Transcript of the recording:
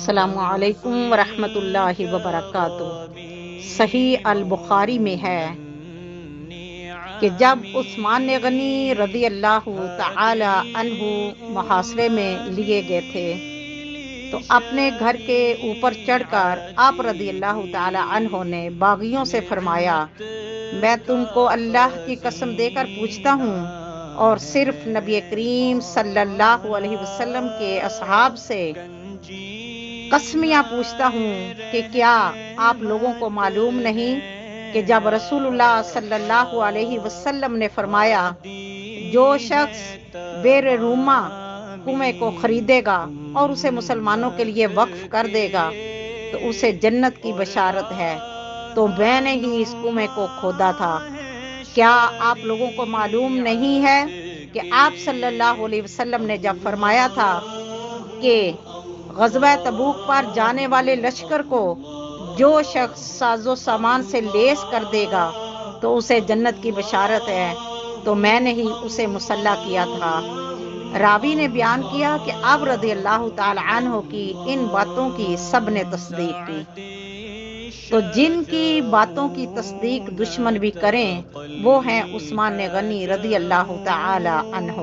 السلام علیکم ورحمۃ اللہ وبرکاتہ۔ صحیح البخاری میں ہے کہ جب عثمان غنی رضی اللہ تعالی عنہ محاصرے میں لیے گئے تھے تو اپنے گھر کے اوپر چڑھ کر آپ رضی اللہ تعالی عنہ نے باغیوں سے فرمایا، میں تم کو اللہ کی قسم دے کر پوچھتا ہوں اور صرف نبی کریم صلی اللہ علیہ وسلم کے اصحاب سے قسمیاں پوچھتا ہوں کہ کیا آپ لوگوں کو معلوم نہیں کہ جب رسول اللہ صلی اللہ علیہ وسلم نے فرمایا جو شخص بیر روما کنویں کو خریدے گا اور اسے مسلمانوں کے لیے وقف کر دے گا تو اسے جنت کی بشارت ہے، تو میں نے ہی اس کنویں کو کھودا تھا۔ کیا آپ لوگوں کو معلوم نہیں ہے کہ آپ صلی اللہ علیہ وسلم نے جب فرمایا تھا کہ غزوہ تبوک پر جانے والے لشکر کو جو شخص ساز و سامان سے لیس کر دے گا تو اسے جنت کی بشارت ہے، تو میں نے ہی اسے مسلح کیا تھا۔ راوی نے بیان کیا کہ آپ رضی اللہ تعالی عنہ کی ان باتوں کی سب نے تصدیق کی، تو جن کی باتوں کی تصدیق دشمن بھی کریں وہ ہیں عثمان غنی رضی اللہ تعالی عنہ۔